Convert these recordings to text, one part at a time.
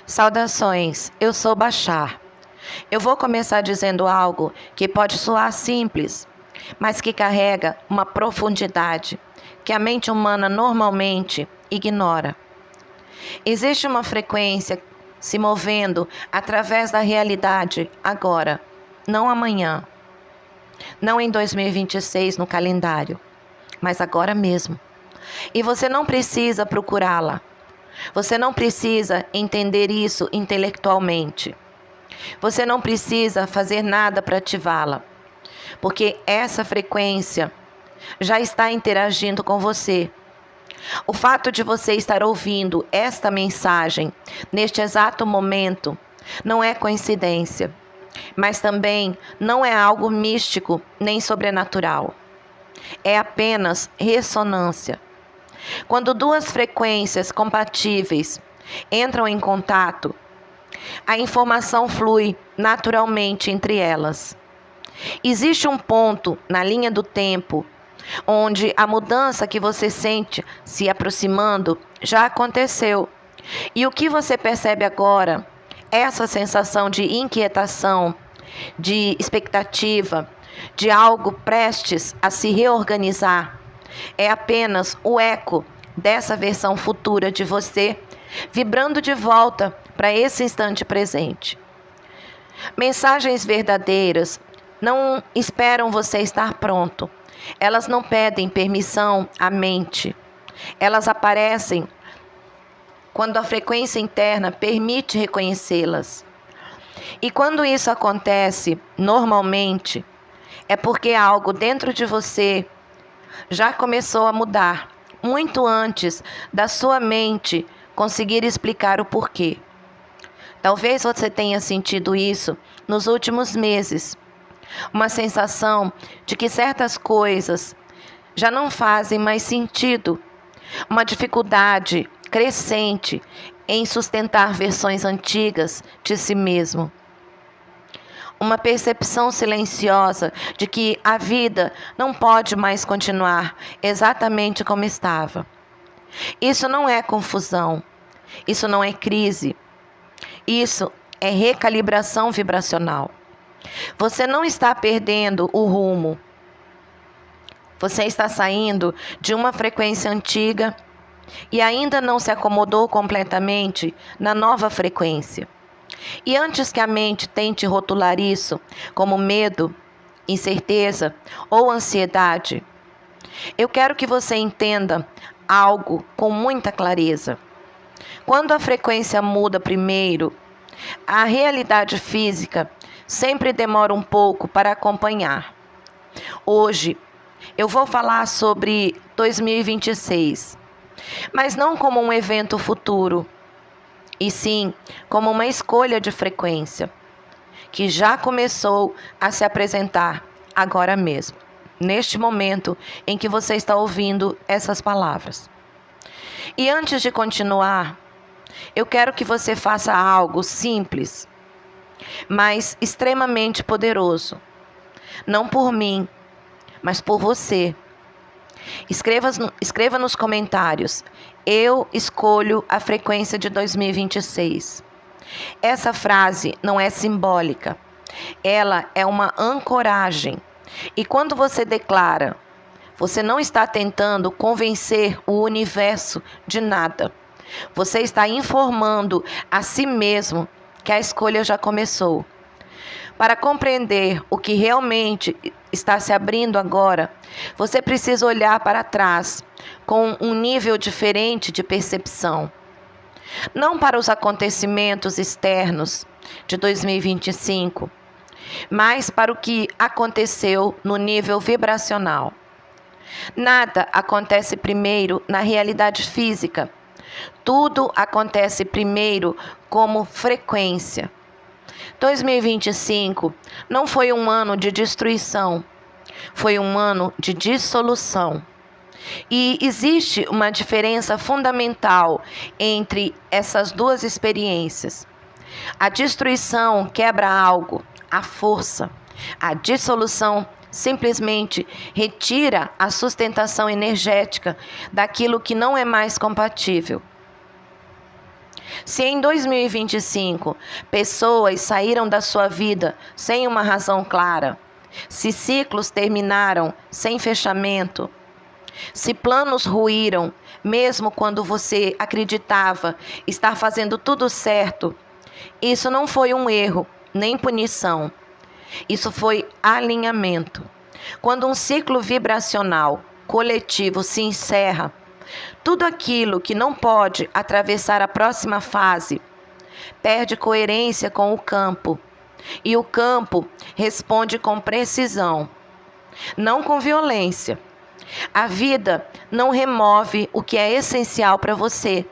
Saudações, eu sou Bashar. Eu vou começar dizendo algo que pode soar simples, mas que carrega uma profundidade que a mente humana normalmente ignora. Existe uma frequência se movendo através da realidade agora, não amanhã, não em 2026 no calendário, mas agora mesmo. E você não precisa procurá-la. Você não precisa entender isso intelectualmente. Você não precisa fazer nada para ativá-la, porque essa frequência já está interagindo com você. O fato de você estar ouvindo esta mensagem neste exato momento não é coincidência, mas também não é algo místico nem sobrenatural. É apenas ressonância. Quando duas frequências compatíveis entram em contato, a informação flui naturalmente entre elas. Existe um ponto na linha do tempo onde a mudança que você sente se aproximando já aconteceu. E o que você percebe agora, essa sensação de inquietação, de expectativa, de algo prestes a se reorganizar, é apenas o eco dessa versão futura de você, vibrando de volta para esse instante presente. Mensagens verdadeiras não esperam você estar pronto. Elas não pedem permissão à mente. Elas aparecem quando a frequência interna permite reconhecê-las. E quando isso acontece normalmente, é porque algo dentro de você já começou a mudar, muito antes da sua mente conseguir explicar o porquê. Talvez você tenha sentido isso nos últimos meses. Uma sensação de que certas coisas já não fazem mais sentido. Uma dificuldade crescente em sustentar versões antigas de si mesmo. Uma percepção silenciosa de que a vida não pode mais continuar exatamente como estava. Isso não é confusão. Isso não é crise. Isso é recalibração vibracional. Você não está perdendo o rumo. Você está saindo de uma frequência antiga e ainda não se acomodou completamente na nova frequência. E antes que a mente tente rotular isso como medo, incerteza ou ansiedade, eu quero que você entenda algo com muita clareza. Quando a frequência muda primeiro, a realidade física sempre demora um pouco para acompanhar. Hoje, eu vou falar sobre 2026, mas não como um evento futuro, e sim como uma escolha de frequência, que já começou a se apresentar agora mesmo, neste momento em que você está ouvindo essas palavras. E antes de continuar, eu quero que você faça algo simples, mas extremamente poderoso. Não por mim, mas por você. Escreva nos comentários: eu escolho a frequência de 2026. Essa frase não é simbólica. Ela é uma ancoragem. E quando você declara, você não está tentando convencer o universo de nada. Você está informando a si mesmo que a escolha já começou. Para compreender o que realmente está se abrindo agora, você precisa olhar para trás com um nível diferente de percepção. Não para os acontecimentos externos de 2025, mas para o que aconteceu no nível vibracional. Nada acontece primeiro na realidade física. Tudo acontece primeiro como frequência. 2025 não foi um ano de destruição, foi um ano de dissolução. E existe uma diferença fundamental entre essas duas experiências. A destruição quebra algo, a força. A dissolução simplesmente retira a sustentação energética daquilo que não é mais compatível. Se em 2025 pessoas saíram da sua vida sem uma razão clara, se ciclos terminaram sem fechamento, se planos ruíram, mesmo quando você acreditava estar fazendo tudo certo, isso não foi um erro, nem punição. Isso foi alinhamento. Quando um ciclo vibracional coletivo se encerra, tudo aquilo que não pode atravessar a próxima fase perde coerência com o campo. E o campo responde com precisão, não com violência. A vida não remove o que é essencial para você.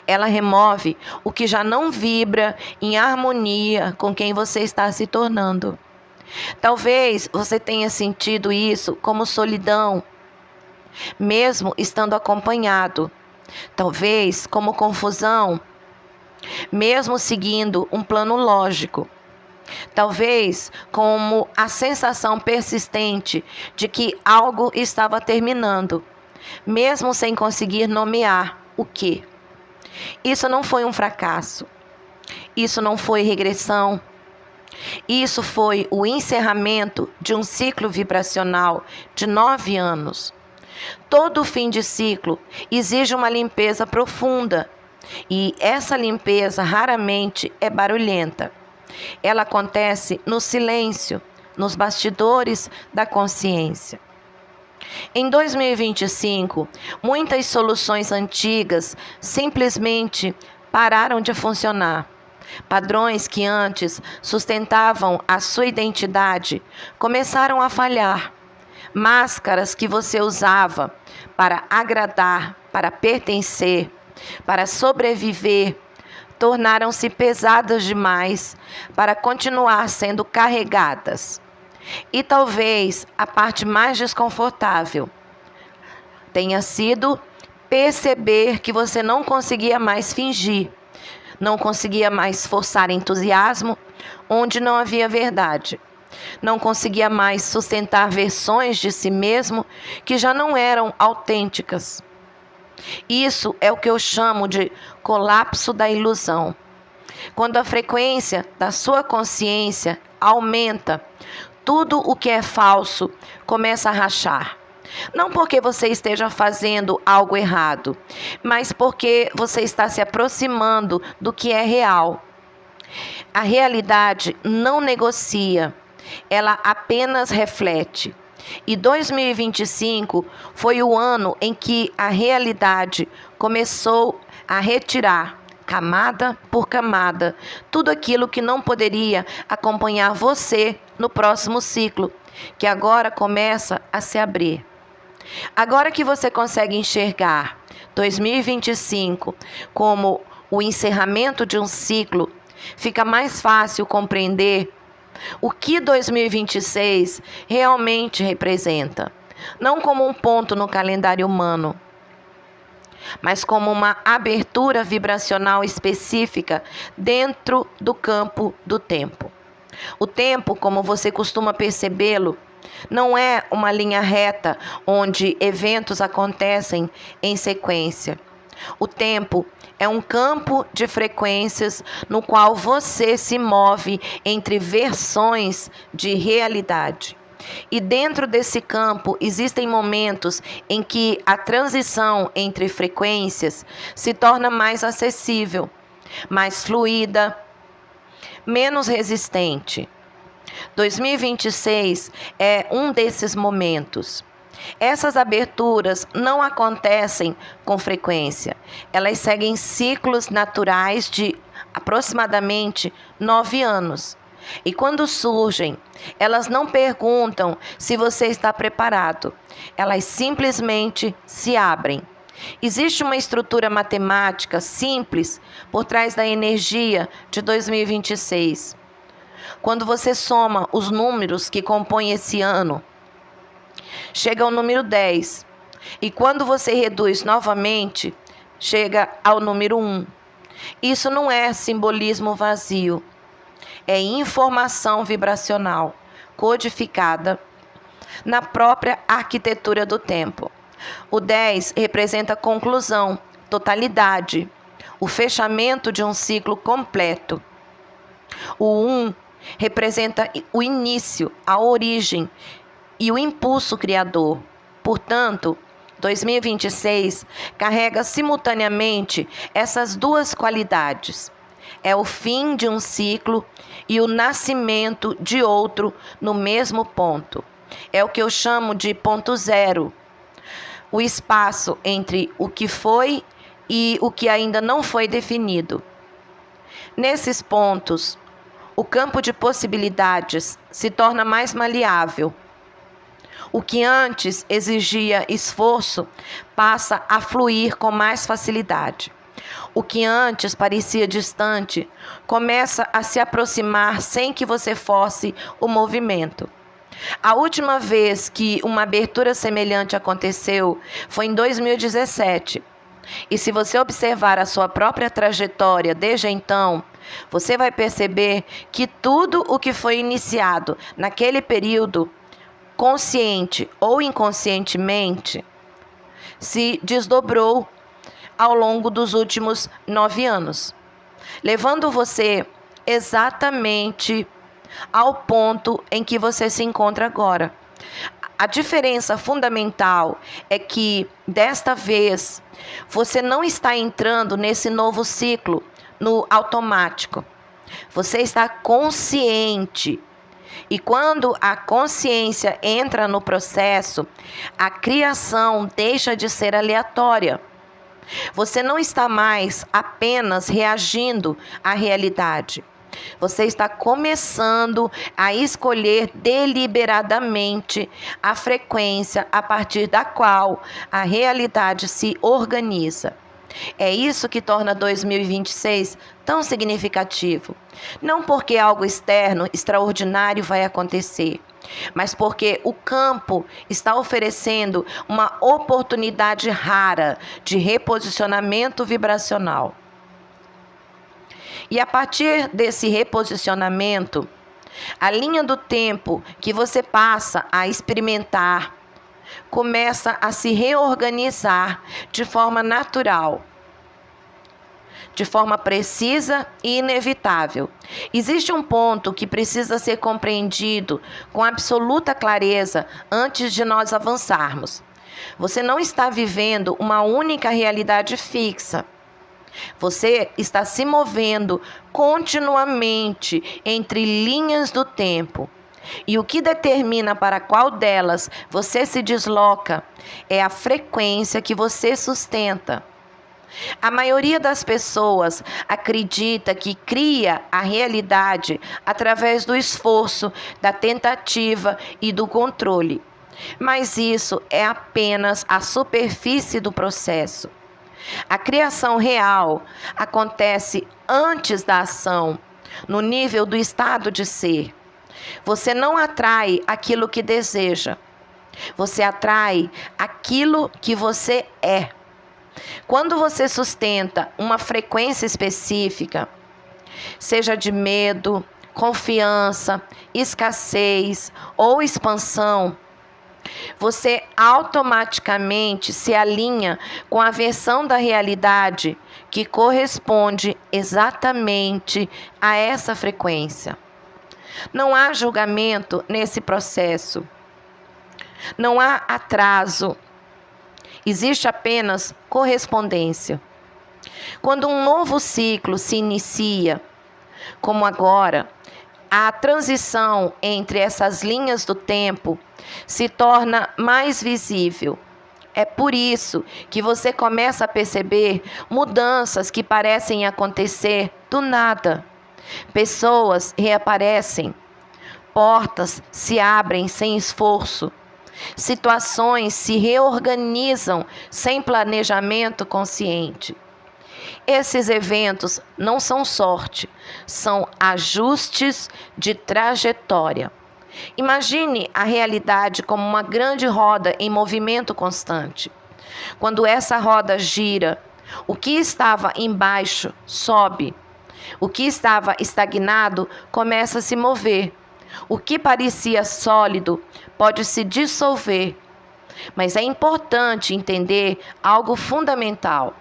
Ela remove o que já não vibra em harmonia com quem você está se tornando. Talvez você tenha sentido isso como solidão, mesmo estando acompanhado. Talvez como confusão, mesmo seguindo um plano lógico. Talvez como a sensação persistente de que algo estava terminando, mesmo sem conseguir nomear o que. Isso não foi um fracasso. Isso não foi regressão. Isso foi o encerramento de um ciclo vibracional de 9 anos. Todo fim de ciclo exige uma limpeza profunda. E essa limpeza raramente é barulhenta. Ela acontece no silêncio, nos bastidores da consciência. Em 2025, muitas soluções antigas simplesmente pararam de funcionar. Padrões que antes sustentavam a sua identidade começaram a falhar. Máscaras que você usava para agradar, para pertencer, para sobreviver, tornaram-se pesadas demais para continuar sendo carregadas. E talvez a parte mais desconfortável tenha sido perceber que você não conseguia mais fingir, não conseguia mais forçar entusiasmo onde não havia verdade, não conseguia mais sustentar versões de si mesmo que já não eram autênticas. Isso é o que eu chamo de colapso da ilusão. Quando a frequência da sua consciência aumenta, tudo o que é falso começa a rachar. Não porque você esteja fazendo algo errado, mas porque você está se aproximando do que é real. A realidade não negocia, ela apenas reflete. E 2025 foi o ano em que a realidade começou a retirar, camada por camada, tudo aquilo que não poderia acompanhar você no próximo ciclo, que agora começa a se abrir. Agora que você consegue enxergar 2025 como o encerramento de um ciclo, fica mais fácil compreender o que 2026 realmente representa, não como um ponto no calendário humano, mas como uma abertura vibracional específica dentro do campo do tempo. O tempo, como você costuma percebê-lo, não é uma linha reta onde eventos acontecem em sequência. O tempo é um campo de frequências no qual você se move entre versões de realidade. E dentro desse campo existem momentos em que a transição entre frequências se torna mais acessível, mais fluida, menos resistente. 2026 é um desses momentos. Essas aberturas não acontecem com frequência. Elas seguem ciclos naturais de aproximadamente 9 anos. E quando surgem, elas não perguntam se você está preparado. Elas simplesmente se abrem. Existe uma estrutura matemática simples por trás da energia de 2026. Quando você soma os números que compõem esse ano, chega ao número 10. E quando você reduz novamente, chega ao número 1. Isso não é simbolismo vazio. É informação vibracional, codificada na própria arquitetura do tempo. O 10 representa conclusão, totalidade. o fechamento de um ciclo completo. O 1 representa o início, a origem e o impulso criador. Portanto, 2026 carrega simultaneamente essas duas qualidades. É o fim de um ciclo e o nascimento de outro no mesmo ponto. É o que eu chamo de ponto zero. O espaço entre o que foi e o que ainda não foi definido. Nesses pontos, o campo de possibilidades se torna mais maleável. O que antes exigia esforço passa a fluir com mais facilidade. O que antes parecia distante começa a se aproximar sem que você force o movimento. A última vez que uma abertura semelhante aconteceu foi em 2017. E se você observar a sua própria trajetória desde então, você vai perceber que tudo o que foi iniciado naquele período, consciente ou inconscientemente, se desdobrou ao longo dos últimos 9 anos, levando você exatamente ao ponto em que você se encontra agora. A diferença fundamental é que, desta vez, você não está entrando nesse novo ciclo no automático. Você está consciente. E quando a consciência entra no processo, a criação deixa de ser aleatória. Você não está mais apenas reagindo à realidade. Você está começando a escolher deliberadamente a frequência a partir da qual a realidade se organiza. É isso que torna 2026 tão significativo. Não porque algo externo, extraordinário vai acontecer, mas porque o campo está oferecendo uma oportunidade rara de reposicionamento vibracional. E a partir desse reposicionamento, a linha do tempo que você passa a experimentar começa a se reorganizar de forma natural, de forma precisa e inevitável. Existe um ponto que precisa ser compreendido com absoluta clareza antes de nós avançarmos. Você não está vivendo uma única realidade fixa. Você está se movendo continuamente entre linhas do tempo. E o que determina para qual delas você se desloca é a frequência que você sustenta. A maioria das pessoas acredita que cria a realidade através do esforço, da tentativa e do controle. Mas isso é apenas a superfície do processo. A criação real acontece antes da ação, no nível do estado de ser. Você não atrai aquilo que deseja. Você atrai aquilo que você é. Quando você sustenta uma frequência específica, seja de medo, confiança, escassez ou expansão, você automaticamente se alinha com a versão da realidade que corresponde exatamente a essa frequência. Não há julgamento nesse processo. Não há atraso. Existe apenas correspondência. Quando um novo ciclo se inicia, como agora, a transição entre essas linhas do tempo se torna mais visível. É por isso que você começa a perceber mudanças que parecem acontecer do nada. Pessoas reaparecem, portas se abrem sem esforço, situações se reorganizam sem planejamento consciente. Esses eventos não são sorte, são ajustes de trajetória. Imagine a realidade como uma grande roda em movimento constante. Quando essa roda gira, o que estava embaixo sobe. O que estava estagnado começa a se mover. O que parecia sólido pode se dissolver. Mas é importante entender algo fundamental.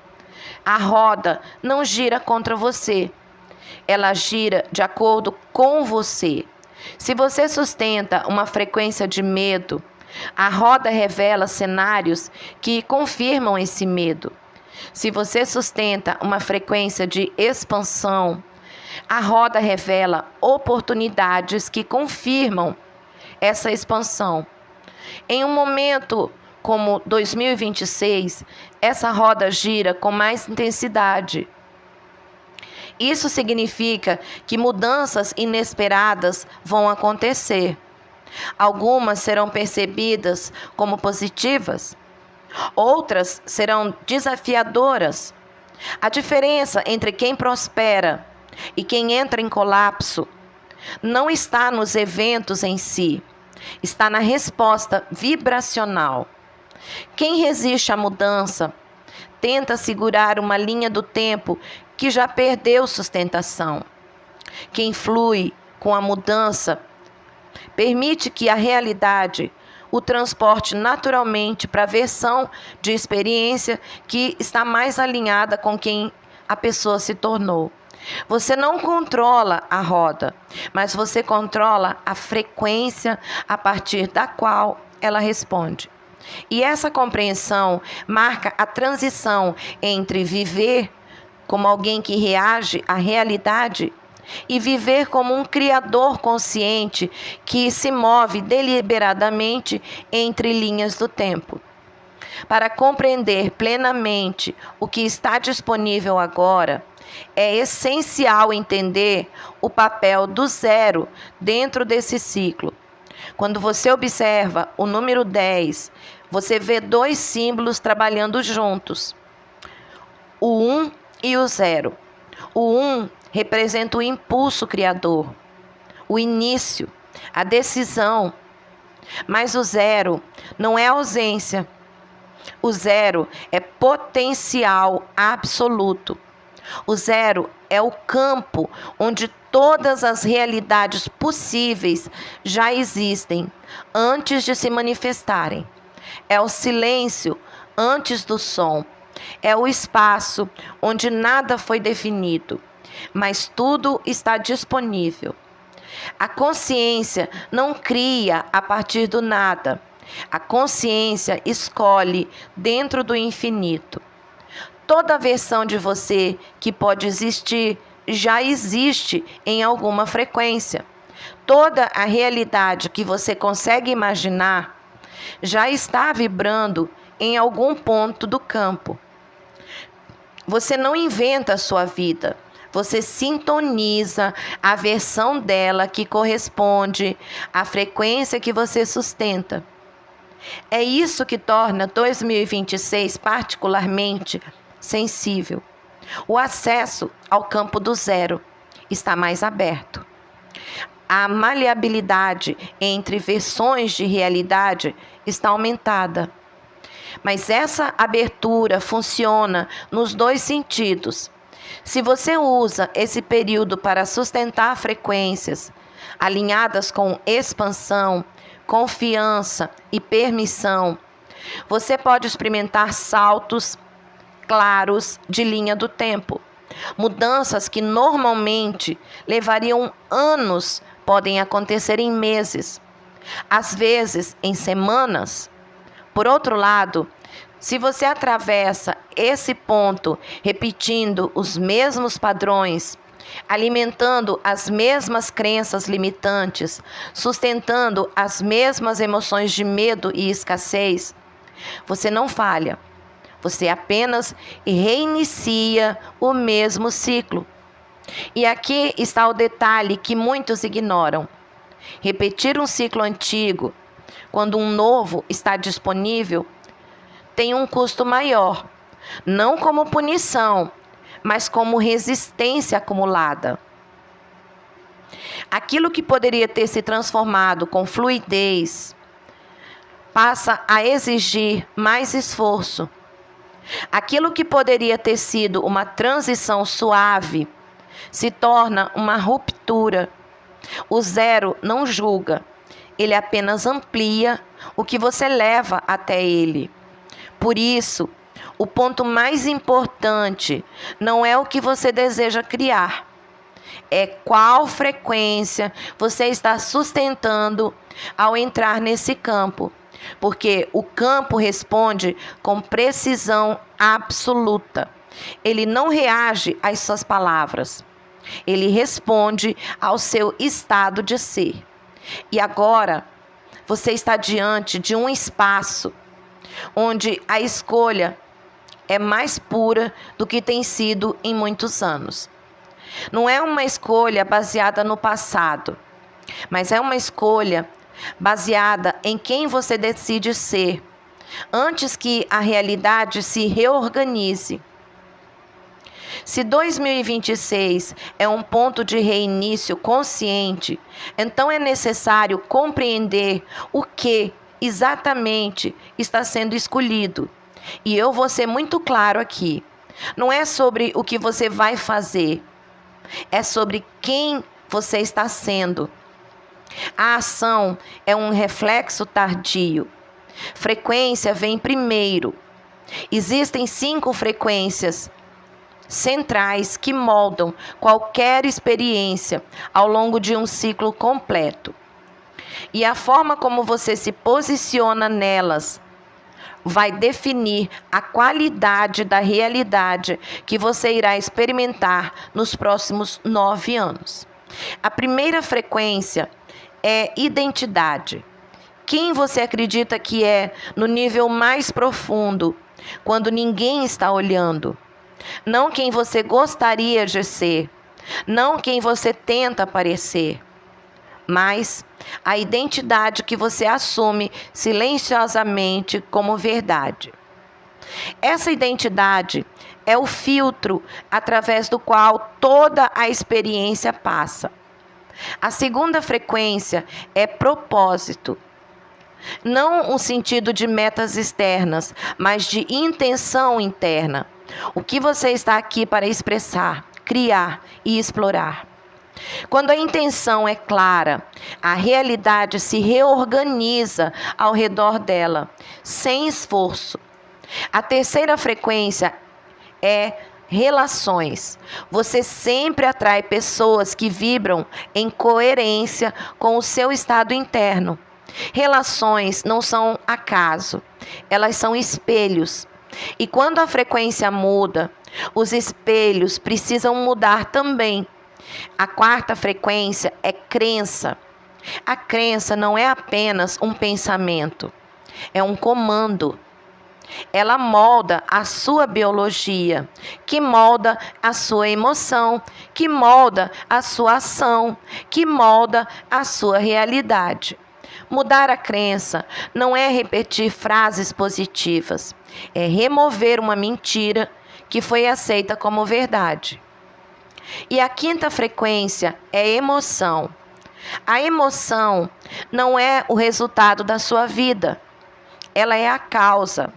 A roda não gira contra você. Ela gira de acordo com você. Se você sustenta uma frequência de medo, a roda revela cenários que confirmam esse medo. Se você sustenta uma frequência de expansão, a roda revela oportunidades que confirmam essa expansão. Em um momento como 2026, essa roda gira com mais intensidade. Isso significa que mudanças inesperadas vão acontecer. Algumas serão percebidas como positivas, outras serão desafiadoras. A diferença entre quem prospera e quem entra em colapso não está nos eventos em si, está na resposta vibracional. Quem resiste à mudança tenta segurar uma linha do tempo que já perdeu sustentação. Quem flui com a mudança permite que a realidade o transporte naturalmente para a versão de experiência que está mais alinhada com quem a pessoa se tornou. Você não controla a roda, mas você controla a frequência a partir da qual ela responde. E essa compreensão marca a transição entre viver como alguém que reage à realidade e viver como um criador consciente que se move deliberadamente entre linhas do tempo. Para compreender plenamente o que está disponível agora, é essencial entender o papel do zero dentro desse ciclo. Quando você observa o número 10, você vê dois símbolos trabalhando juntos, o 1 e o 0. O 1 representa o impulso criador, o início, a decisão. Mas o 0 não é ausência. O 0 é potencial absoluto. O 0 é o campo onde todas as realidades possíveis já existem antes de se manifestarem. É o silêncio antes do som. É o espaço onde nada foi definido, mas tudo está disponível. A consciência não cria a partir do nada. A consciência escolhe dentro do infinito. Toda versão de você que pode existir já existe em alguma frequência. Toda a realidade que você consegue imaginar já está vibrando em algum ponto do campo. Você não inventa a sua vida. Você sintoniza a versão dela que corresponde à frequência que você sustenta. É isso que torna 2026 particularmente sensível. O acesso ao campo do zero está mais aberto. A maleabilidade entre versões de realidade está aumentada. Mas essa abertura funciona nos dois sentidos. Se você usa esse período para sustentar frequências alinhadas com expansão, confiança e permissão, você pode experimentar saltos claros de linha do tempo. Mudanças que normalmente levariam anos podem acontecer em meses, às vezes em semanas. Por outro lado, se você atravessa esse ponto repetindo os mesmos padrões, alimentando as mesmas crenças limitantes, sustentando as mesmas emoções de medo e escassez, você não falha. Você apenas reinicia o mesmo ciclo. E aqui está o detalhe que muitos ignoram. Repetir um ciclo antigo, quando um novo está disponível, tem um custo maior, não como punição, mas como resistência acumulada. Aquilo que poderia ter se transformado com fluidez passa a exigir mais esforço. Aquilo que poderia ter sido uma transição suave se torna uma ruptura. O zero não julga, ele apenas amplia o que você leva até ele. Por isso, o ponto mais importante não é o que você deseja criar, é qual frequência você está sustentando ao entrar nesse campo. Porque o campo responde com precisão absoluta. Ele não reage às suas palavras. Ele responde ao seu estado de ser. E agora, você está diante de um espaço onde a escolha é mais pura do que tem sido em muitos anos. Não é uma escolha baseada no passado, mas é uma escolha baseada em quem você decide ser, antes que a realidade se reorganize. Se 2026 é um ponto de reinício consciente, então é necessário compreender o que exatamente está sendo escolhido. E eu vou ser muito claro aqui. Não é sobre o que você vai fazer, é sobre quem você está sendo. A ação é um reflexo tardio. Frequência vem primeiro. Existem 5 frequências centrais que moldam qualquer experiência ao longo de um ciclo completo. E a forma como você se posiciona nelas vai definir a qualidade da realidade que você irá experimentar nos próximos 9 anos. A primeira frequência é identidade. Quem você acredita que é no nível mais profundo, quando ninguém está olhando. Não quem você gostaria de ser, não quem você tenta parecer, mas a identidade que você assume silenciosamente como verdade. Essa identidade é o filtro através do qual toda a experiência passa. A segunda frequência é propósito. Não um sentido de metas externas, mas de intenção interna. O que você está aqui para expressar, criar e explorar. Quando a intenção é clara, a realidade se reorganiza ao redor dela, sem esforço. A terceira frequência é relações. Você sempre atrai pessoas que vibram em coerência com o seu estado interno. Relações não são acaso, elas são espelhos. E quando a frequência muda, os espelhos precisam mudar também. A quarta frequência é crença. A crença não é apenas um pensamento, é um comando. Ela molda a sua biologia, que molda a sua emoção, que molda a sua ação, que molda a sua realidade. Mudar a crença não é repetir frases positivas, é remover uma mentira que foi aceita como verdade. E a quinta frequência é emoção. A emoção não é o resultado da sua vida, ela é a causa.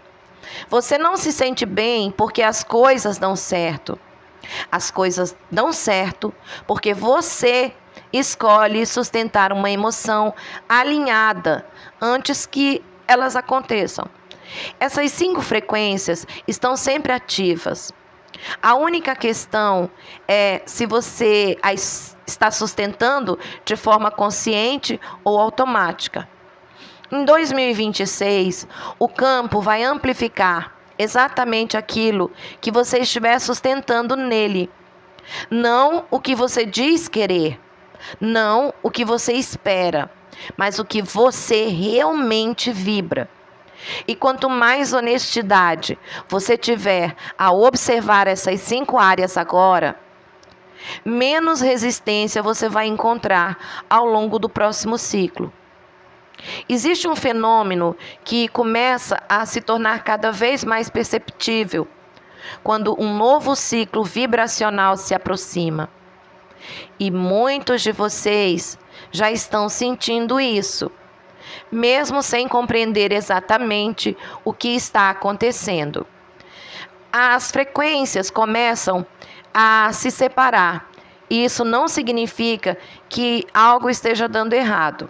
Você não se sente bem porque as coisas dão certo. As coisas dão certo porque você escolhe sustentar uma emoção alinhada antes que elas aconteçam. Essas 5 frequências estão sempre ativas. A única questão é se você as está sustentando de forma consciente ou automática. Em 2026, o campo vai amplificar exatamente aquilo que você estiver sustentando nele. Não o que você diz querer, não o que você espera, mas o que você realmente vibra. E quanto mais honestidade você tiver ao observar essas 5 áreas agora, menos resistência você vai encontrar ao longo do próximo ciclo. Existe um fenômeno que começa a se tornar cada vez mais perceptível quando um novo ciclo vibracional se aproxima. E muitos de vocês já estão sentindo isso, mesmo sem compreender exatamente o que está acontecendo. As frequências começam a se separar. E isso não significa que algo esteja dando errado.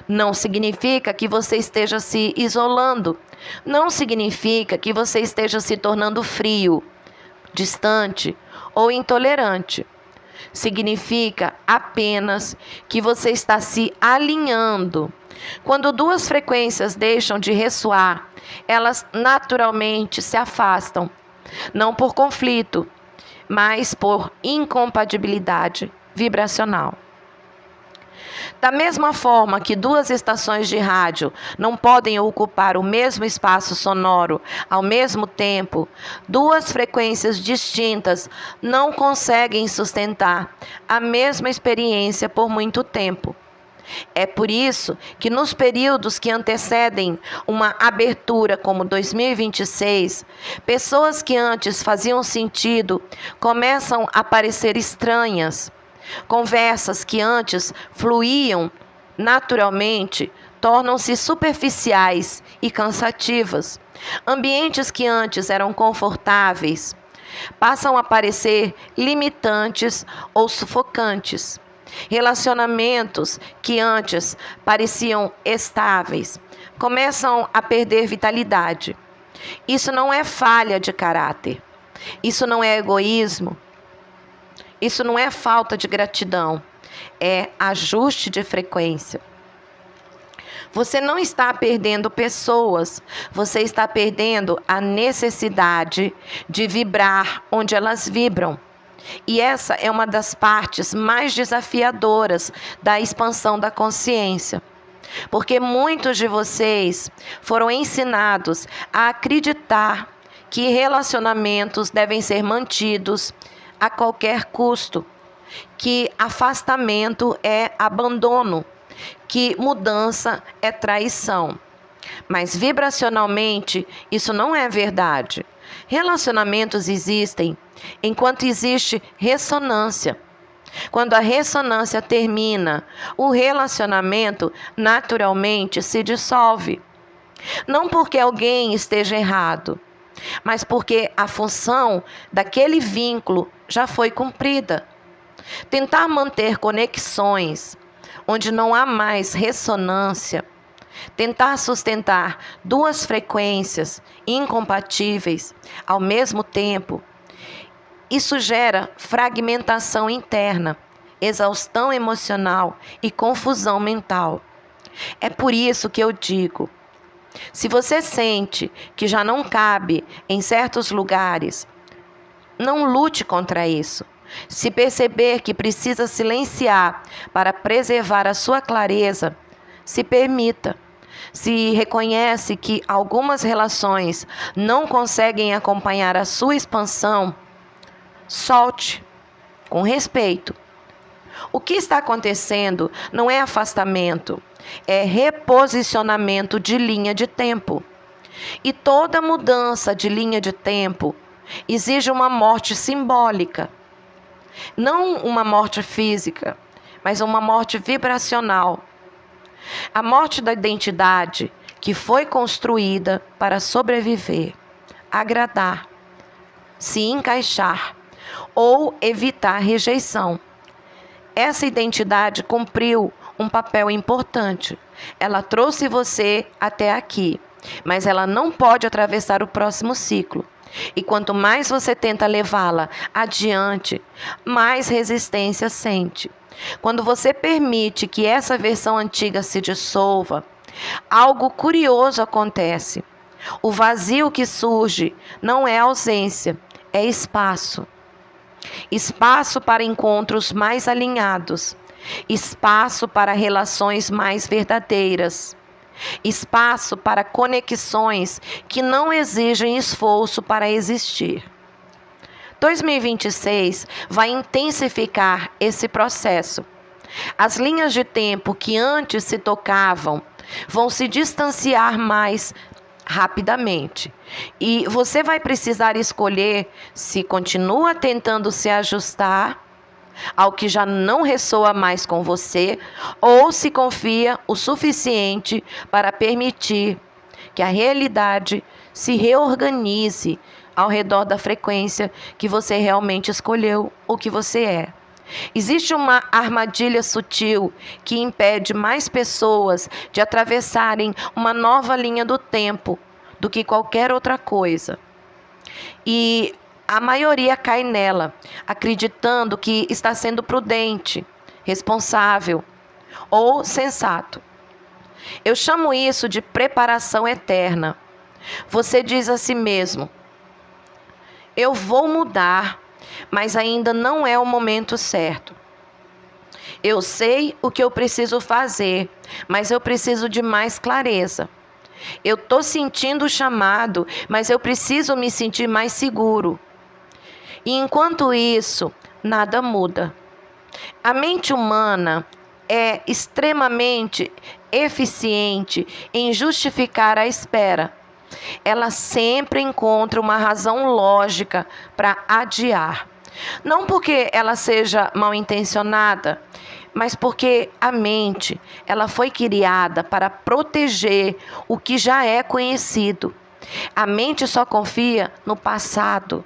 Não significa que você esteja se isolando, Não significa que você esteja se tornando frio, distante ou intolerante. Significa apenas que você está se alinhando. Quando duas frequências deixam de ressoar, elas naturalmente se afastam, não por conflito, mas por incompatibilidade vibracional. Da mesma forma que duas estações de rádio não podem ocupar o mesmo espaço sonoro ao mesmo tempo, duas frequências distintas não conseguem sustentar a mesma experiência por muito tempo. É por isso que nos períodos que antecedem uma abertura como 2026, pessoas que antes faziam sentido começam a parecer estranhas. Conversas que antes fluíam naturalmente tornam-se superficiais e cansativas. Ambientes que antes eram confortáveis passam a parecer limitantes ou sufocantes. Relacionamentos que antes pareciam estáveis começam a perder vitalidade. Isso não é falha de caráter. Isso não é egoísmo. Isso não é falta de gratidão, é ajuste de frequência. Você não está perdendo pessoas, você está perdendo a necessidade de vibrar onde elas vibram. E essa é uma das partes mais desafiadoras da expansão da consciência. Porque muitos de vocês foram ensinados a acreditar que relacionamentos devem ser mantidos a qualquer custo, que afastamento é abandono, que mudança é traição. Mas vibracionalmente isso não é verdade. Relacionamentos existem enquanto existe ressonância. Quando a ressonância termina, o relacionamento naturalmente se dissolve. Não porque alguém esteja errado, mas porque a função daquele vínculo já foi cumprida. Tentar manter conexões onde não há mais ressonância, tentar sustentar duas frequências incompatíveis ao mesmo tempo, isso gera fragmentação interna, exaustão emocional e confusão mental. É por isso que eu digo, se você sente que já não cabe em certos lugares, não lute contra isso. Se perceber que precisa silenciar para preservar a sua clareza, se permita. Se reconhece que algumas relações não conseguem acompanhar a sua expansão, solte, com respeito. O que está acontecendo não é afastamento, é reposicionamento de linha de tempo. E toda mudança de linha de tempo exige uma morte simbólica. Não uma morte física, mas uma morte vibracional. A morte da identidade que foi construída para sobreviver, agradar, se encaixar ou evitar rejeição. Essa identidade cumpriu um papel importante. Ela trouxe você até aqui, mas ela não pode atravessar o próximo ciclo. E quanto mais você tenta levá-la adiante, mais resistência sente. Quando você permite que essa versão antiga se dissolva, algo curioso acontece. O vazio que surge não é ausência, é espaço. Espaço para encontros mais alinhados. Espaço para relações mais verdadeiras. Espaço para conexões que não exigem esforço para existir. 2026 vai intensificar esse processo. As linhas de tempo que antes se tocavam vão se distanciar mais rapidamente. E você vai precisar escolher se continua tentando se ajustar ao que já não ressoa mais com você, ou se confia o suficiente para permitir que a realidade se reorganize ao redor da frequência que você realmente escolheu ou que você é. Existe uma armadilha sutil que impede mais pessoas de atravessarem uma nova linha do tempo do que qualquer outra coisa. E a maioria cai nela, acreditando que está sendo prudente, responsável ou sensato. Eu chamo isso de preparação eterna. Você diz a si mesmo: eu vou mudar, mas ainda não é o momento certo. Eu sei o que eu preciso fazer, mas eu preciso de mais clareza. Eu estou sentindo o chamado, mas eu preciso me sentir mais seguro. E enquanto isso, nada muda. A mente humana é extremamente eficiente em justificar a espera. Ela sempre encontra uma razão lógica para adiar. Não porque ela seja mal intencionada, mas porque a mente, ela foi criada para proteger o que já é conhecido. A mente só confia no passado.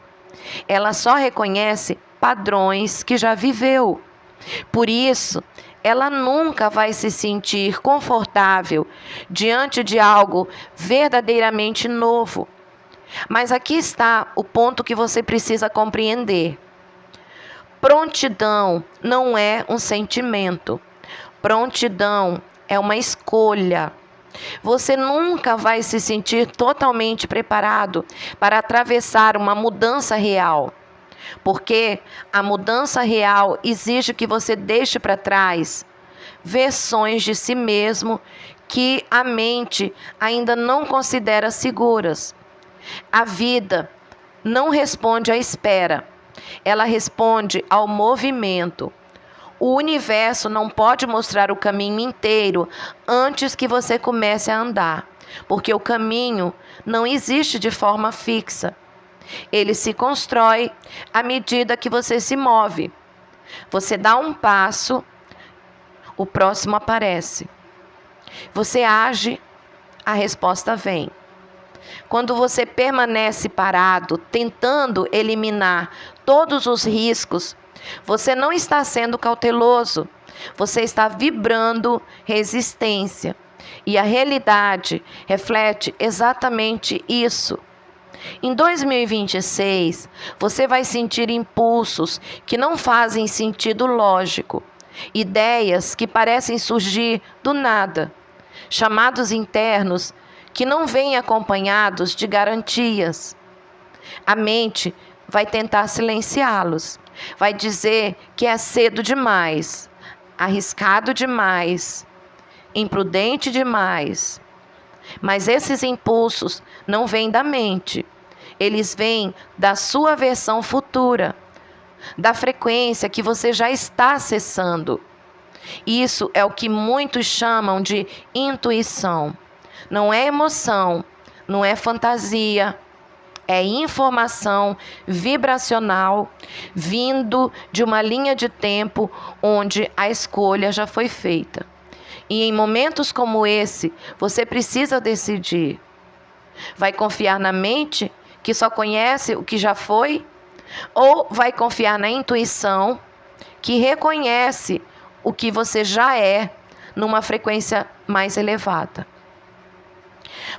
Ela só reconhece padrões que já viveu. Por isso, ela nunca vai se sentir confortável diante de algo verdadeiramente novo. Mas aqui está o ponto que você precisa compreender. Prontidão não é um sentimento. Prontidão é uma escolha. Você nunca vai se sentir totalmente preparado para atravessar uma mudança real. Porque a mudança real exige que você deixe para trás versões de si mesmo que a mente ainda não considera seguras. A vida não responde à espera, ela responde ao movimento. O universo não pode mostrar o caminho inteiro antes que você comece a andar, porque o caminho não existe de forma fixa. Ele se constrói à medida que você se move. Você dá um passo, o próximo aparece. Você age, a resposta vem. Quando você permanece parado, tentando eliminar todos os riscos, você não está sendo cauteloso, você está vibrando resistência. E a realidade reflete exatamente isso. Em 2026, você vai sentir impulsos que não fazem sentido lógico, ideias que parecem surgir do nada, chamados internos que não vêm acompanhados de garantias. A mente vai tentar silenciá-los, vai dizer que é cedo demais, arriscado demais, imprudente demais. Mas esses impulsos não vêm da mente, eles vêm da sua versão futura, da frequência que você já está acessando. Isso é o que muitos chamam de intuição. Não é emoção, não é fantasia, é informação vibracional vindo de uma linha de tempo onde a escolha já foi feita. E em momentos como esse, você precisa decidir. Vai confiar na mente, que só conhece o que já foi? Ou vai confiar na intuição, que reconhece o que você já é numa frequência mais elevada?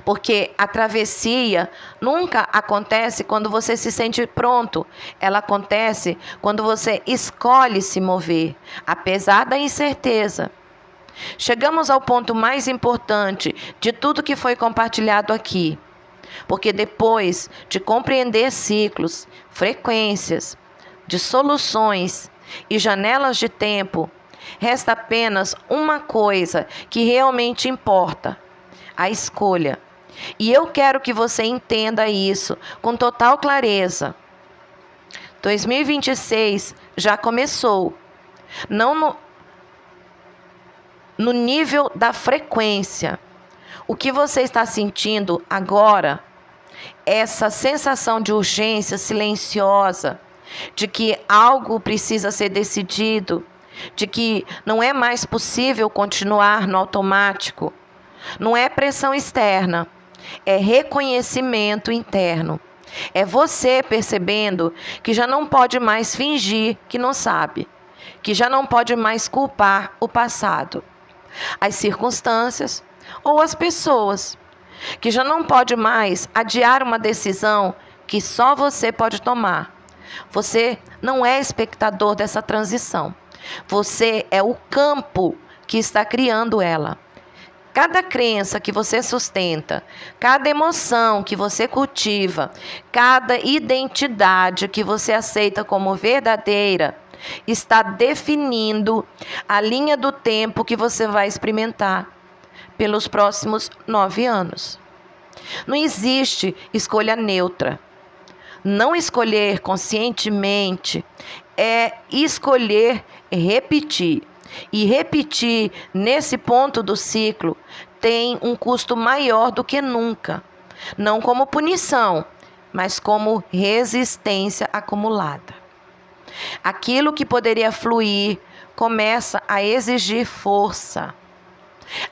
Porque a travessia nunca acontece quando você se sente pronto. Ela acontece quando você escolhe se mover, apesar da incerteza. Chegamos ao ponto mais importante de tudo que foi compartilhado aqui. Porque depois de compreender ciclos, frequências, de soluções e janelas de tempo, resta apenas uma coisa que realmente importa: a escolha. E eu quero que você entenda isso com total clareza. 2026 já começou. Não no nível da frequência. O que você está sentindo agora, essa sensação de urgência silenciosa, de que algo precisa ser decidido, de que não é mais possível continuar no automático, não é pressão externa, é reconhecimento interno. É você percebendo que já não pode mais fingir que não sabe, que já não pode mais culpar o passado, as circunstâncias ou as pessoas. que já não pode mais adiar uma decisão que só você pode tomar. Você não é espectador dessa transição. Você é o campo que está criando ela. Cada crença que você sustenta, cada emoção que você cultiva, cada identidade que você aceita como verdadeira, está definindo a linha do tempo que você vai experimentar pelos próximos 9 anos. Não existe escolha neutra. Não escolher conscientemente é escolher repetir. E repetir nesse ponto do ciclo tem um custo maior do que nunca. Não como punição, mas como resistência acumulada. Aquilo que poderia fluir começa a exigir força.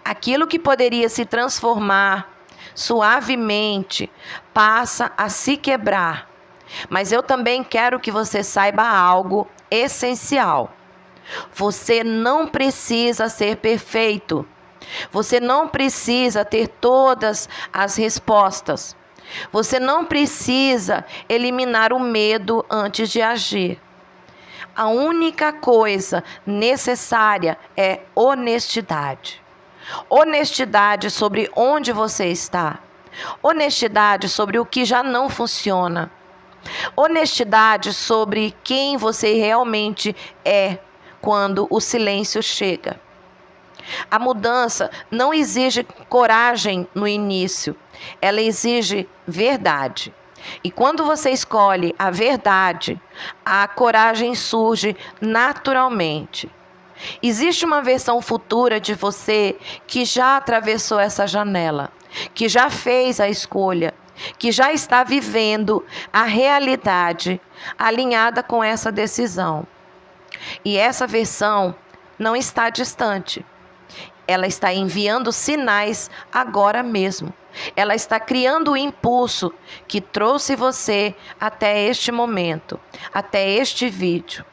Aquilo que poderia se transformar suavemente passa a se quebrar. Mas eu também quero que você saiba algo essencial. Você não precisa ser perfeito. Você não precisa ter todas as respostas. Você não precisa eliminar o medo antes de agir. A única coisa necessária é honestidade. Honestidade sobre onde você está. Honestidade sobre o que já não funciona. Honestidade sobre quem você realmente é quando o silêncio chega. A mudança não exige coragem no início, ela exige verdade. E quando você escolhe a verdade, a coragem surge naturalmente. Existe uma versão futura de você que já atravessou essa janela, que já fez a escolha, que já está vivendo a realidade alinhada com essa decisão. E essa versão não está distante. Ela está enviando sinais agora mesmo. Ela está criando o impulso que trouxe você até este momento, até este vídeo.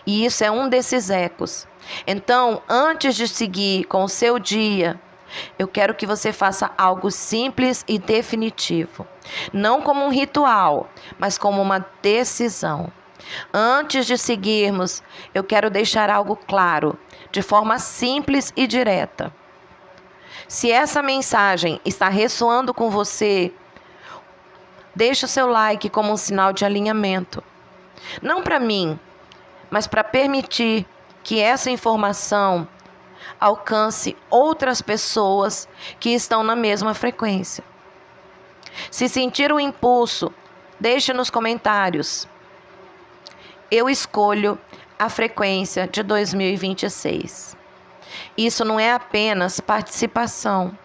E isso é um desses ecos. Então, antes de seguir com o seu dia, eu quero que você faça algo simples e definitivo. Não como um ritual, mas como uma decisão. Antes de seguirmos, eu quero deixar algo claro, de forma simples e direta. Se essa mensagem está ressoando com você, deixe o seu like como um sinal de alinhamento. Não para mim, mas para permitir que essa informação alcance outras pessoas que estão na mesma frequência. Se sentir o impulso, deixe nos comentários. Eu escolho a frequência de 2026. Isso não é apenas participação.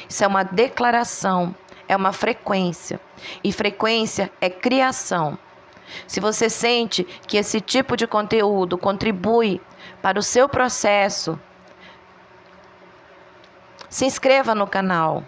Isso é uma declaração, é uma frequência. E frequência é criação. Se você sente que esse tipo de conteúdo contribui para o seu processo, se inscreva no canal.